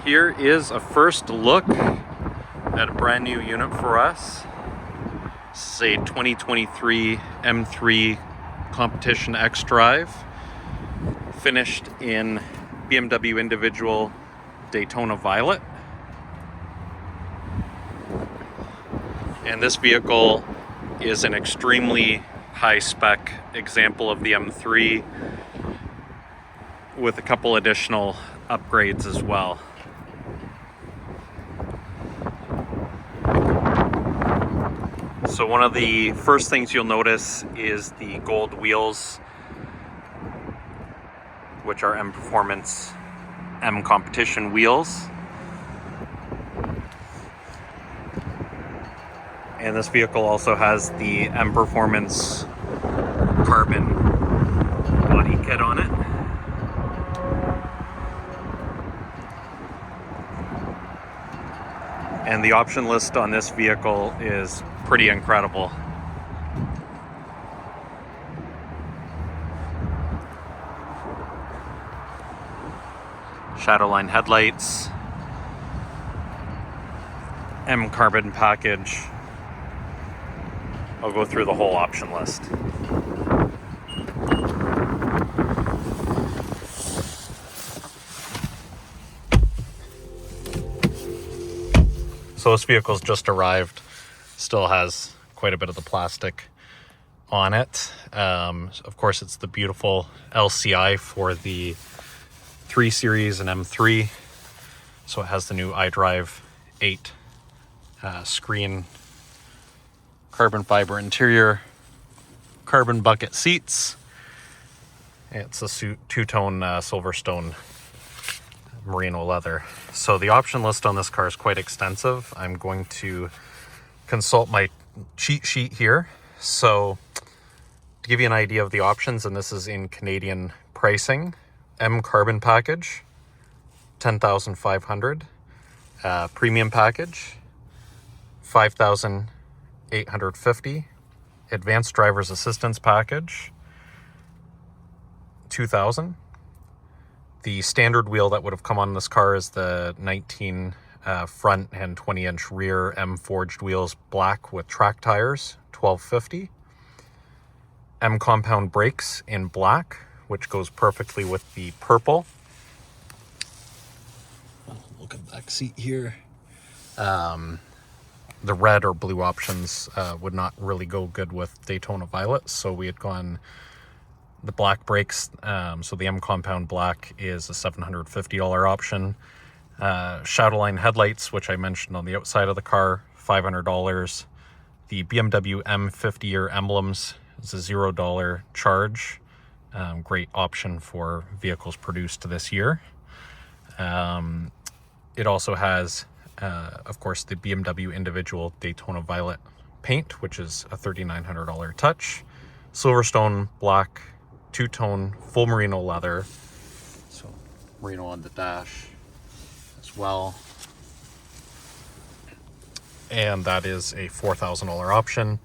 Here is a first look at a brand new unit for us. This is a 2023 M3 competition xDrive, finished in BMW Individual Daytona Violet. And this vehicle is an extremely high-spec example of the M3 with a couple additional upgrades as well. So one of the first things you'll notice is the gold wheels, which are M Performance M Competition wheels. And this vehicle also has the M Performance carbon body kit on it. And the option list on this vehicle is pretty incredible. Shadowline headlights, M carbon package. I'll go through the whole option list. So this vehicle's just arrived, still has quite a bit of the plastic on it. Of course, it's the beautiful LCI for the 3 Series and M3. So it has the new iDrive 8 screen, carbon fiber interior, carbon bucket seats. It's a two-tone Silverstone Merino leather. So the option list on this car is quite extensive. I'm going to consult my cheat sheet here. So to give you an idea of the options, and this is in Canadian pricing, M carbon package, $10,500. Premium package, $5,850. Advanced driver's assistance package, $2,000. The standard wheel that would have come on this car is the 19 front and 20-inch rear M forged wheels, black with track tires, $1,250. M compound brakes in black, which goes perfectly with the purple. Look at the back seat here. The red or blue options would not really go good with Daytona Violet, so we had gone the black brakes. So the M compound black is a $750 option. Shadowline headlights, which I mentioned on the outside of the car, $500. The BMW M 50-year emblems is a $0 charge. Great option for vehicles produced this year. It also has, of course, the BMW Individual Daytona Violet paint, which is a $3,900 touch. Silverstone black, two-tone, full merino leather. So merino on the dash as well. And that is a $4,000 option.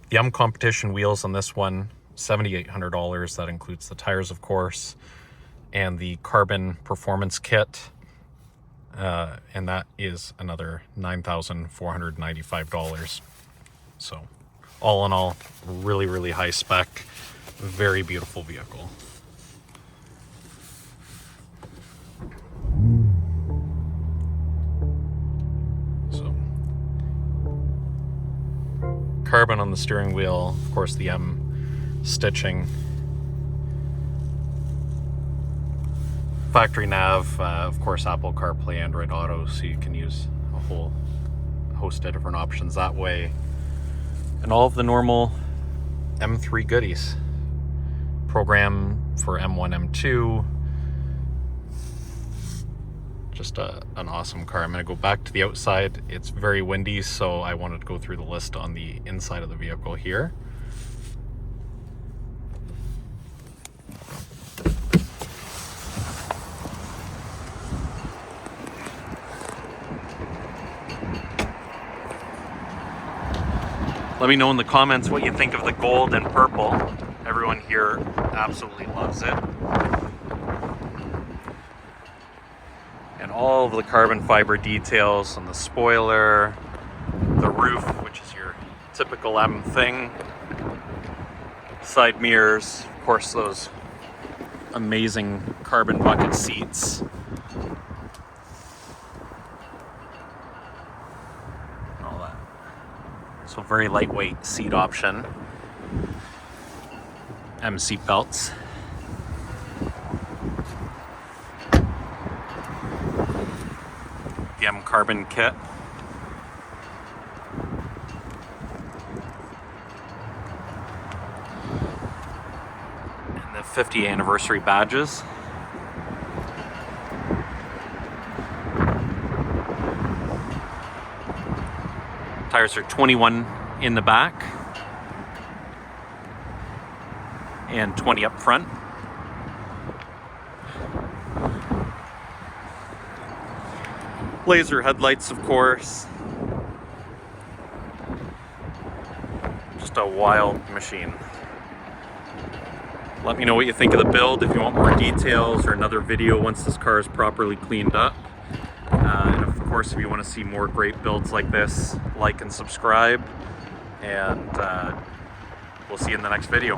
The M competition wheels on this one, $7,800. That includes the tires, of course, and the carbon performance kit. And that is another $9,495. So all in all, really, really high spec, very beautiful vehicle. So carbon on the steering wheel, of course the M stitching. Factory nav, of course Apple CarPlay, Android Auto, so you can use a whole host of different options that way. And all of the normal M3 goodies. Program for M1, M2. Just an awesome car. I'm going to go back to the outside. It's very windy, so I wanted to go through the list on the inside of the vehicle here. Let me know in the comments what you think of the gold and purple. Everyone here absolutely loves it. And all of the carbon fiber details on the spoiler, the roof, which is your typical M thing, side mirrors, of course those amazing carbon bucket seats. And all that. So very lightweight seat option. M seat belts. The M carbon kit. And the 50th anniversary badges. Tires are 21 in the back and 20 up front. Laser headlights, of course. Just a wild machine. Let me know what you think of the build if you want more details or another video once this car is properly cleaned up. And of course, if you want to see more great builds like this, like and subscribe. And we'll see you in the next video.